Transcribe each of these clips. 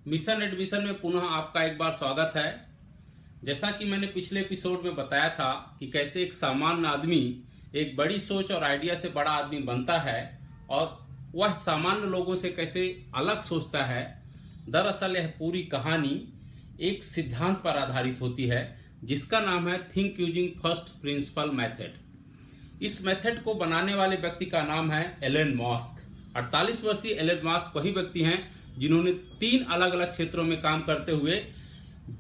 Mission admission में पुनः आपका एक बार स्वागत है। जैसा कि मैंने पिछले एपिसोड में बताया था कि कैसे एक सामान्य आदमी एक बड़ी सोच और आइडिया से बड़ा आदमी बनता है और वह सामान्य लोगों से कैसे अलग सोचता है। दरअसल यह पूरी कहानी एक सिद्धांत पर आधारित होती है जिसका नाम है think using first principle method. इस मेथड को बनाने वाले व्यक्ति का नाम है एलन मस्क। 48 वर्षीय एलन मस्क वही व्यक्ति हैं जिन्होंने 3 अलग अलग क्षेत्रों में काम करते हुए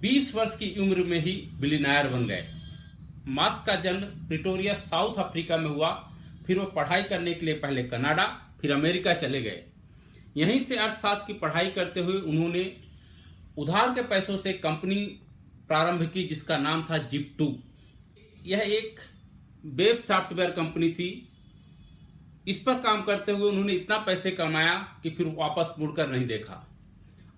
20 वर्ष की उम्र में ही बिलियनियर बन गए। मस्क का जन्म प्रिटोरिया साउथ अफ्रीका में हुआ। फिर वो पढ़ाई करने के लिए पहले कनाडा फिर अमेरिका चले गए। यहीं से अर्थशास्त्र की पढ़ाई करते हुए उन्होंने उधार के पैसों से कंपनी प्रारंभ की जिसका नाम था जिप2। यह एक वेब सॉफ्टवेयर कंपनी थी। इस पर काम करते हुए उन्होंने इतना पैसे कमाया कि फिर वापस मुड़कर नहीं देखा।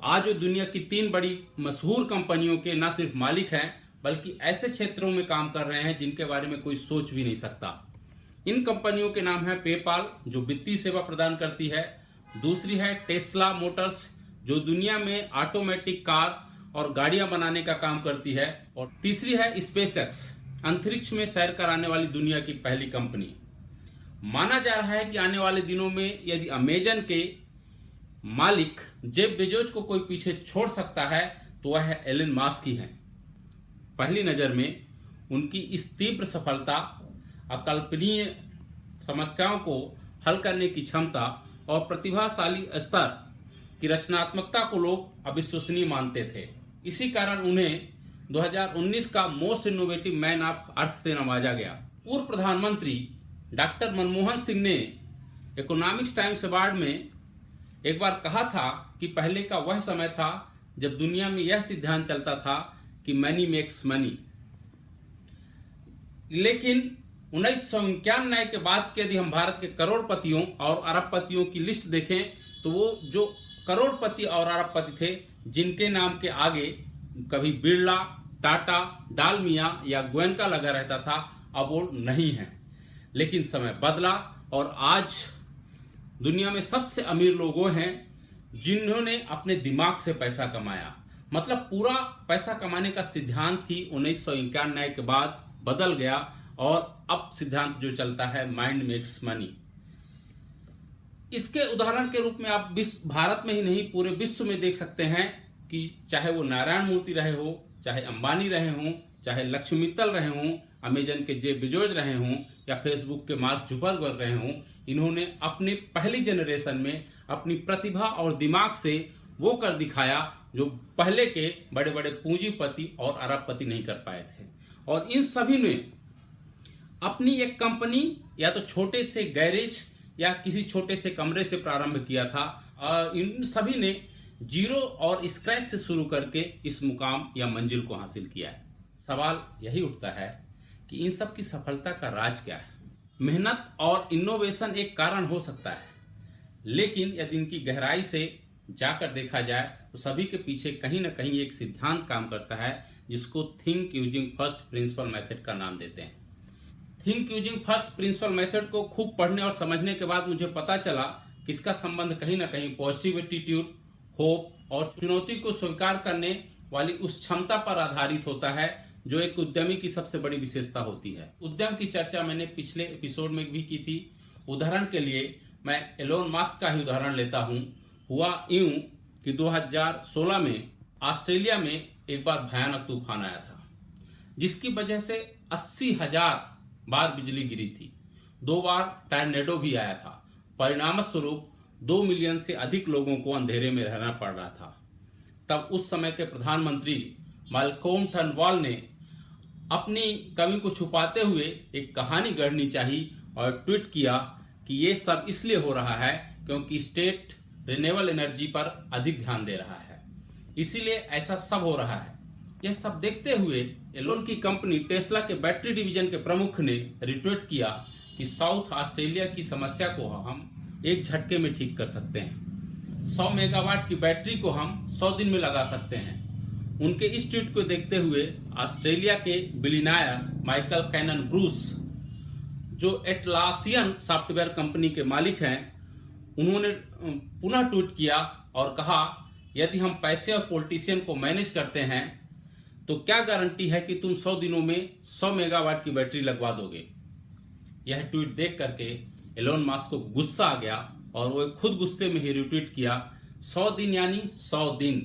आज वो दुनिया की 3 बड़ी मशहूर कंपनियों के न सिर्फ मालिक हैं बल्कि ऐसे क्षेत्रों में काम कर रहे हैं जिनके बारे में कोई सोच भी नहीं सकता। इन कंपनियों के नाम है पेपाल जो वित्तीय सेवा प्रदान करती है, दूसरी है टेस्ला मोटर्स जो दुनिया में ऑटोमेटिक कार और गाड़ियां बनाने का काम करती है, और तीसरी है स्पेसएक्स अंतरिक्ष में सैर कराने वाली दुनिया की पहली कंपनी। माना जा रहा है कि आने वाले दिनों में यदि अमेजन के मालिक जेफ बेजोस को कोई पीछे छोड़ सकता है तो वह एलन मस्क ही हैं। पहली नजर में उनकी इस तीव्र सफलता, अकल्पनीय समस्याओं को हल करने की क्षमता और प्रतिभाशाली स्तर की रचनात्मकता को लोग अविश्वसनीय मानते थे। इसी कारण उन्हें 2019 का most innovative man of earth से नवाजा गया। पूर्व प्रधानमंत्री डॉक्टर मनमोहन सिंह ने इकोनॉमिक्स टाइम्स अवार्ड में एक बार कहा था कि पहले का वह समय था जब दुनिया में यह सिद्धांत चलता था कि मनी मेक्स मनी। लेकिन 1991 के बाद के यदि हम भारत के करोड़पतियों और अरबपतियों की लिस्ट देखें तो वो जो करोड़पति और अरबपति थे जिनके नाम के आगे कभी बिरला, टाटा, डालमिया या गोयनका लगा रहता था, अब वो नहीं है। लेकिन समय बदला और आज दुनिया में सबसे अमीर लोग वो हैं जिन्होंने अपने दिमाग से पैसा कमाया। मतलब पूरा पैसा कमाने का सिद्धांत ही 1991 के बाद बदल गया और अब सिद्धांत जो चलता है माइंड मेक्स मनी। इसके उदाहरण के रूप में आप भारत में ही नहीं पूरे विश्व में देख सकते हैं कि चाहे वो नारायण मूर्ति रहे हो, चाहे अंबानी रहे हों, चाहे लक्ष्मी मित्तल रहे हों, अमेजन के जेफ बेजोस रहे हों या फेसबुक के मार्क जुकरबर्ग रहे हों, इन्होंने अपने पहली जनरेशन में अपनी प्रतिभा और दिमाग से वो कर दिखाया जो पहले के बड़े बड़े पूंजीपति और अरबपति नहीं कर पाए थे। और इन सभी ने अपनी एक कंपनी या तो छोटे से गैरेज या किसी छोटे से कमरे से प्रारंभ किया था। इन सभी ने जीरो और स्क्रैच से शुरू करके इस मुकाम या मंजिल को हासिल किया है। सवाल यही उठता है कि इन सब की सफलता का राज क्या है। मेहनत और इनोवेशन एक कारण हो सकता है, लेकिन यदि इनकी गहराई से जाकर देखा जाए तो सभी के पीछे कहीं न कहीं एक सिद्धांत काम करता है जिसको think using first principle method का नाम देते हैं। Think using first principle method को खूब पढ़ने और समझने के बाद मुझे पता चला कि इसका संबंध कहीं न कहीं पॉजिटिव एटीट्यूड, होप और चुनौती को स्वीकार करने वाली उस क्षमता पर आधारित होता है जो एक उद्यमी की सबसे बड़ी विशेषता होती है। उद्यम की चर्चा मैंने पिछले एपिसोड में भी की थी। उदाहरण के लिए मैं एलोन मस्क का ही उदाहरण लेता हूं। हुआ यूं कि 2016 में ऑस्ट्रेलिया में एक बार भयानक तूफान आया था जिसकी वजह से 80,000 बार बिजली गिरी थी। 2 बार टॉर्नेडो भी आया था। परिणाम स्वरूप 2 मिलियन से अधिक लोगों को अंधेरे में रहना पड़ रहा था। तब उस समय के प्रधानमंत्री माल्कोम टर्नबुल ने अपनी कमी को छुपाते हुए एक कहानी गढ़नी चाहिए और ट्वीट किया कि ये सब इसलिए हो रहा है क्योंकि स्टेट रिन्यूएबल एनर्जी पर अधिक ध्यान दे रहा है, इसीलिए ऐसा सब हो रहा है। यह सब देखते हुए एलोन की कंपनी टेस्ला के बैटरी डिवीजन के प्रमुख ने रिट्वीट किया कि साउथ ऑस्ट्रेलिया की समस्या को हम एक झटके में ठीक कर सकते हैं। 100 मेगावाट की बैटरी को हम 100 दिन में लगा सकते हैं। उनके इस ट्वीट को देखते हुए ऑस्ट्रेलिया के बिलियनियर माइकल कैनन ब्रूस जो एटलासियन सॉफ्टवेयर कंपनी के मालिक हैं, उन्होंने पुनः ट्वीट किया और कहा यदि हम पैसे और पॉलिटिशियन को मैनेज करते हैं तो क्या गारंटी है कि तुम 100 दिनों में 100 मेगावाट की बैटरी लगवा दोगे। यह ट्वीट देख करके एलोन मस्क को गुस्सा आ गया और वो खुद गुस्से में ही रिट्वीट किया, 100 दिन यानी 100 दिन।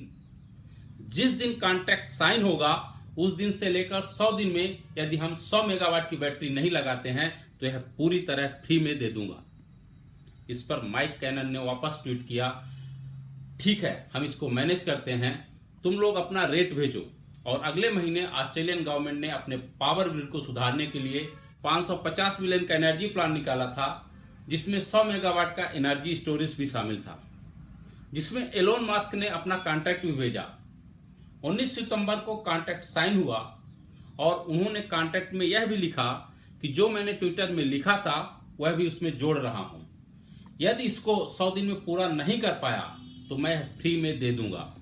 जिस दिन कॉन्ट्रैक्ट साइन होगा उस दिन से लेकर 100 दिन में यदि हम 100 मेगावाट की बैटरी नहीं लगाते हैं तो यह पूरी तरह फ्री में दे दूंगा। इस पर माइक कैनन ने वापस ट्वीट किया, ठीक है हम इसको मैनेज करते हैं, तुम लोग अपना रेट भेजो। और अगले महीने ऑस्ट्रेलियन गवर्नमेंट ने अपने पावर ग्रिड को सुधारने के लिए 550 मिलियन का एनर्जी प्लान निकाला था, जिसमें 100 मेगावाट का एनर्जी स्टोरेज भी शामिल था, जिसमें एलोन मस्क ने अपना कॉन्ट्रैक्ट भी भेजा। 19 सितंबर को कॉन्ट्रैक्ट साइन हुआ और उन्होंने कॉन्ट्रैक्ट में यह भी लिखा कि जो मैंने ट्विटर में लिखा था वह भी उसमें जोड़ रहा हूं। यदि इसको 100 दिन में पूरा नहीं कर पाया तो मैं फ्री में दे दूंगा।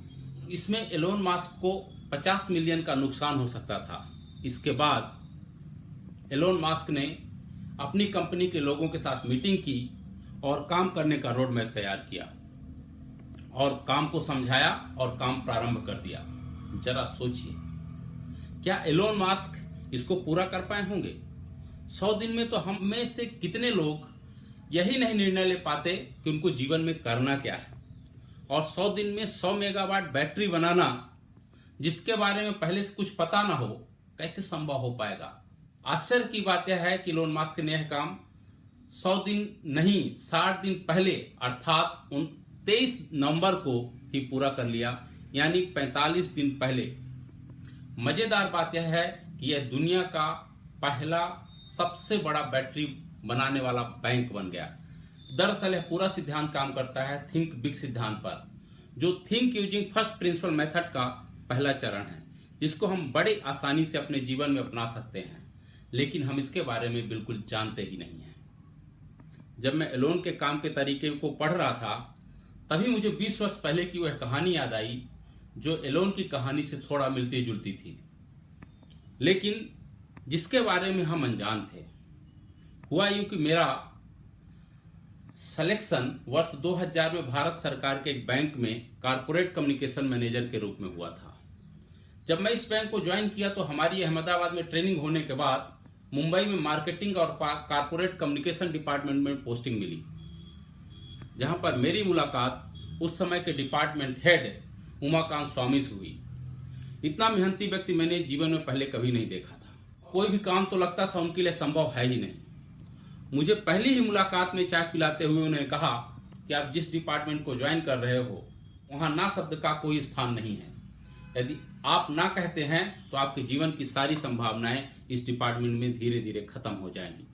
इसमें एलोन मस्क को 50 मिलियन का नुकसान हो सकता था। इसके बाद एलोन मस्क ने अपनी कंपनी के लोगों के साथ मीटिंग की और काम करने का रोड मैप तैयार किया और काम को समझाया और काम प्रारंभ कर दिया। जरा सोचिए, क्या एलोन मस्क इसको पूरा कर पाए होंगे? 100 दिन में तो हम में से कितने लोग यही नहीं निर्णय ले पाते कि उनको जीवन में करना क्या है। और 100 दिन में 100 मेगावाट बैटरी बनाना, जिसके बारे में पहले से कुछ पता ना हो, कैसे संभव हो पाएगा? आश्चर्य की बात यह है कि एलोन मस्क ने यह काम 100 दिन नहीं 60 दिन पहले अर्थात 23 नवंबर को ही पूरा कर लिया, यानी 45 दिन पहले। मजेदार बात यह है कि यह दुनिया का पहला सबसे बड़ा बैटरी बनाने वाला बैंक बन गया। दरअसल यह पूरा सिद्धांत काम करता है थिंक बिग सिद्धांत पर, जो think using first principle method का पहला चरण है, जिसको हम बड़े आसानी से अपने जीवन में अपना सकते हैं, लेकिन हम इसके बारे में बिल्कुल जानते ही नहीं हैं। जब मैं एलोन के काम के तरीके को पढ़ रहा था तभी मुझे 20 वर्ष पहले की वह कहानी याद आई जो एलोन की कहानी से थोड़ा मिलती जुलती थी, लेकिन जिसके बारे में हम अनजान थे। हुआ यूं कि मेरा सिलेक्शन वर्ष 2000 में भारत सरकार के एक बैंक में कारपोरेट कम्युनिकेशन मैनेजर के रूप में हुआ था। जब मैं इस बैंक को ज्वाइन किया तो हमारी अहमदाबाद में ट्रेनिंग होने के बाद मुंबई में मार्केटिंग और कारपोरेट कम्युनिकेशन डिपार्टमेंट में पोस्टिंग मिली, जहां पर मेरी मुलाकात उस समय के डिपार्टमेंट हेड उमाकांत स्वामी से हुई। इतना मेहनती व्यक्ति मैंने जीवन में पहले कभी नहीं देखा था। कोई भी काम तो लगता था उनके लिए संभव है ही नहीं। मुझे पहली ही मुलाकात में चाय पिलाते हुए उन्होंने कहा कि आप जिस डिपार्टमेंट को ज्वाइन कर रहे हो वहां ना शब्द का कोई स्थान नहीं है। यदि आप ना कहते हैं तो आपके जीवन की सारी संभावनाएं इस डिपार्टमेंट में धीरे धीरे खत्म हो जाएंगी।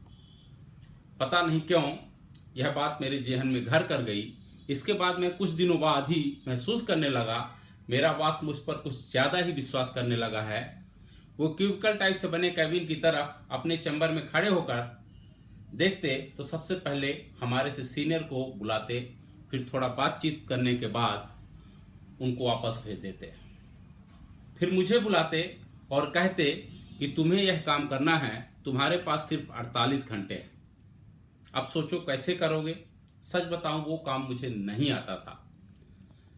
पता नहीं क्यों यह बात मेरे जहन में घर कर गई। इसके बाद मैं कुछ दिनों बाद ही महसूस करने लगा मेरा बॉस मुझ पर कुछ ज्यादा ही विश्वास करने लगा है। वो क्यूबिकल टाइप से बने कैबिन की तरफ अपने चैम्बर में खड़े होकर देखते तो सबसे पहले हमारे से सीनियर को बुलाते, फिर थोड़ा बातचीत करने के बाद उनको वापस भेज देते, फिर मुझे बुलाते और कहते कि तुम्हें यह काम करना है, तुम्हारे पास सिर्फ 48 घंटे हैं। अब सोचो कैसे करोगे? सच बताऊं वो काम मुझे नहीं आता था,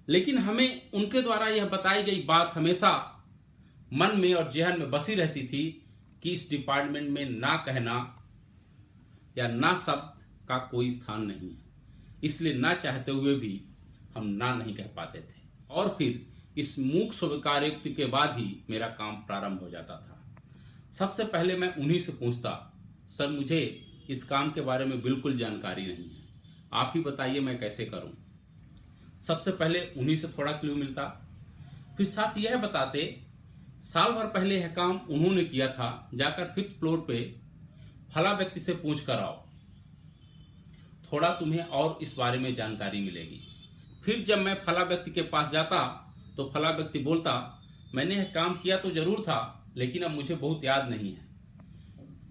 लेकिन हमें उनके द्वारा यह बताई गई बात हमेशा मन में और जहन में बसी रहती थी कि इस डिपार्टमेंट में ना कहना या ना शब्द का कोई स्थान नहीं है। इसलिए ना चाहते हुए भी हम ना नहीं कह पाते थे और फिर इस मूक स्वीकारोक्ति के बाद ही मेरा काम प्रारंभ हो जाता था। सबसे पहले मैं उन्हीं से पूछता, सर मुझे इस काम के बारे में बिल्कुल जानकारी नहीं है, आप ही बताइए मैं कैसे करूं। सबसे पहले उन्हीं से थोड़ा क्लू मिलता, फिर साथ यह बताते साल भर पहले यह काम उन्होंने किया था, जाकर 5th फ्लोर पे फला व्यक्ति से पूछ कर आओ, थोड़ा तुम्हें और इस बारे में जानकारी मिलेगी। फिर जब मैं फला व्यक्ति के पास जाता तो फला व्यक्ति बोलता, मैंने यह काम किया तो जरूर था लेकिन अब मुझे बहुत याद नहीं है।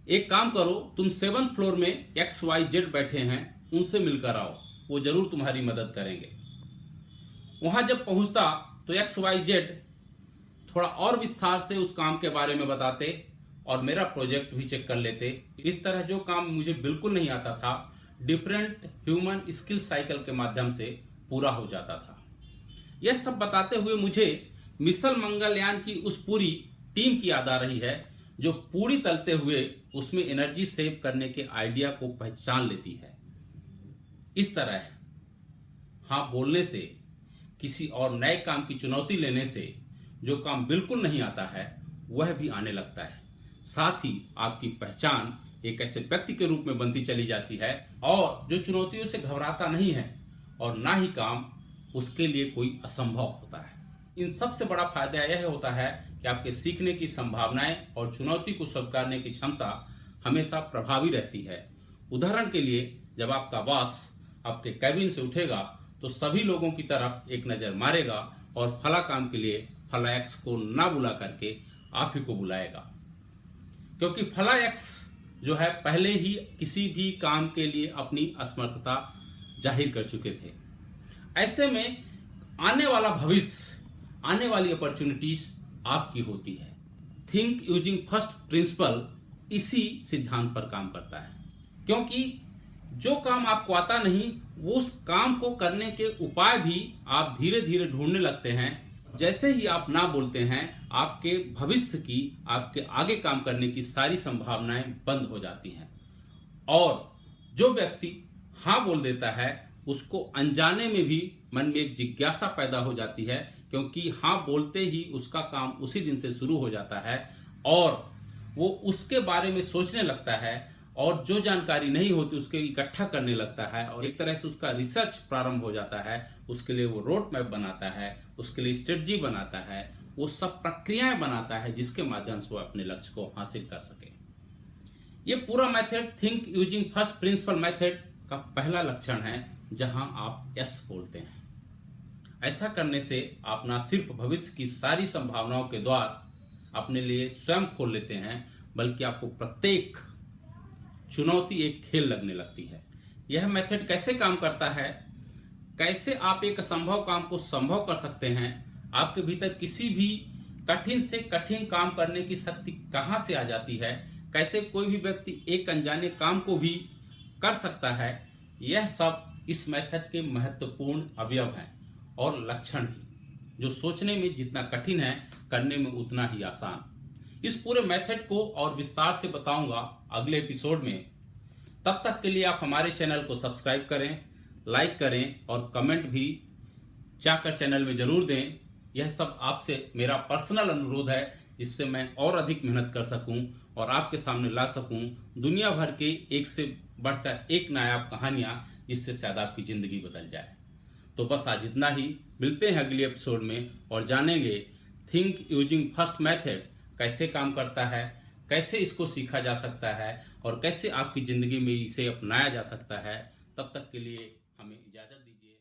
एक काम करो, तुम 7th फ्लोर में XYZ बैठे हैं, उनसे मिलकर आओ, वो जरूर तुम्हारी मदद करेंगे। वहां जब पहुंचता तो XYZ थोड़ा और विस्तार से उस काम के बारे में बताते और मेरा प्रोजेक्ट भी चेक कर लेते। इस तरह जो काम मुझे बिल्कुल नहीं आता था डिफरेंट ह्यूमन स्किल साइकिल के माध्यम से पूरा हो जाता था। यह सब बताते हुए मुझे मिशन मंगलयान की उस पूरी टीम की याद आ रही है जो पूरी तलते हुए उसमें एनर्जी सेव करने के आइडिया को पहचान लेती है। इस तरह हाँ बोलने से, किसी और नए काम की चुनौती लेने से जो काम बिल्कुल नहीं आता है वह भी आने लगता है। साथ ही आपकी पहचान एक ऐसे व्यक्ति के रूप में बनती चली जाती है और जो चुनौतियों से घबराता नहीं है और ना ही काम उसके लिए कोई असंभव होता है। इन सब से बड़ा फायदा यह होता है कि आपके सीखने की संभावनाएं और चुनौती को स्वीकारने की क्षमता हमेशा प्रभावी रहती है। उदाहरण के लिए, जब आपका बॉस आपके कैबिन से उठेगा तो सभी लोगों की तरफ एक नजर मारेगा और फला काम के लिए फला एक्स को ना बुला करके आप ही को बुलाएगा, क्योंकि फला एक्स जो है पहले ही किसी भी काम के लिए अपनी असमर्थता जाहिर कर चुके थे। ऐसे में आने वाला भविष्य, आने वाली अपॉर्चुनिटीज आपकी होती है। थिंक यूजिंग फर्स्ट प्रिंसिपल इसी सिद्धांत पर काम करता है, क्योंकि जो काम आपको आता नहीं वो उस काम को करने के उपाय भी आप धीरे धीरे ढूंढने लगते हैं। जैसे ही आप ना बोलते हैं, आपके भविष्य की, आपके आगे काम करने की सारी संभावनाएं बंद हो जाती हैं। और जो व्यक्ति हाँ बोल देता है उसको अनजाने में भी मन में एक जिज्ञासा पैदा हो जाती है, क्योंकि हाँ बोलते ही उसका काम उसी दिन से शुरू हो जाता है और वो उसके बारे में सोचने लगता है और जो जानकारी नहीं होती उसके इकट्ठा करने लगता है और एक तरह से उसका रिसर्च प्रारंभ हो जाता है। उसके लिए वो रोड मैप बनाता है, उसके लिए स्ट्रेटजी बनाता है, वो सब प्रक्रियाएं बनाता है जिसके माध्यम से वो अपने लक्ष्य को हासिल कर सके। ये पूरा method think using first principle method का पहला लक्षण है, जहां आप यस बोलते हैं। ऐसा करने से आप न सिर्फ भविष्य की सारी संभावनाओं के द्वार अपने लिए स्वयं खोल लेते हैं, बल्कि आपको प्रत्येक चुनौती एक खेल लगने लगती है। यह मेथड कैसे काम करता है, कैसे आप एक असंभव काम को संभव कर सकते हैं, आपके भीतर किसी भी कठिन से कठिन काम करने की शक्ति कहां से आ जाती है, कैसे कोई भी व्यक्ति एक अनजाने काम को भी कर सकता है, यह सब इस मेथड के महत्वपूर्ण अवयव हैं और लक्षण भी, जो सोचने में जितना कठिन है करने में उतना ही आसान। इस पूरे मेथड को और विस्तार से बताऊंगा अगले एपिसोड में। तब तक के लिए आप हमारे चैनल को सब्सक्राइब करें, लाइक करें और कमेंट भी जाकर चैनल में जरूर दें। यह सब आपसे मेरा पर्सनल अनुरोध है, जिससे मैं और अधिक मेहनत कर सकूं और आपके सामने ला सकूं दुनिया भर के एक से बढ़कर एक नायाब कहानियां, जिससे शायद आपकी जिंदगी बदल जाए। तो बस आज इतना ही। मिलते हैं अगले एपिसोड में और जानेंगे थिंक यूजिंग फर्स्ट मेथड कैसे काम करता है, कैसे इसको सीखा जा सकता है और कैसे आपकी जिंदगी में इसे अपनाया जा सकता है। तब तक के लिए हमें इजाजत दीजिए।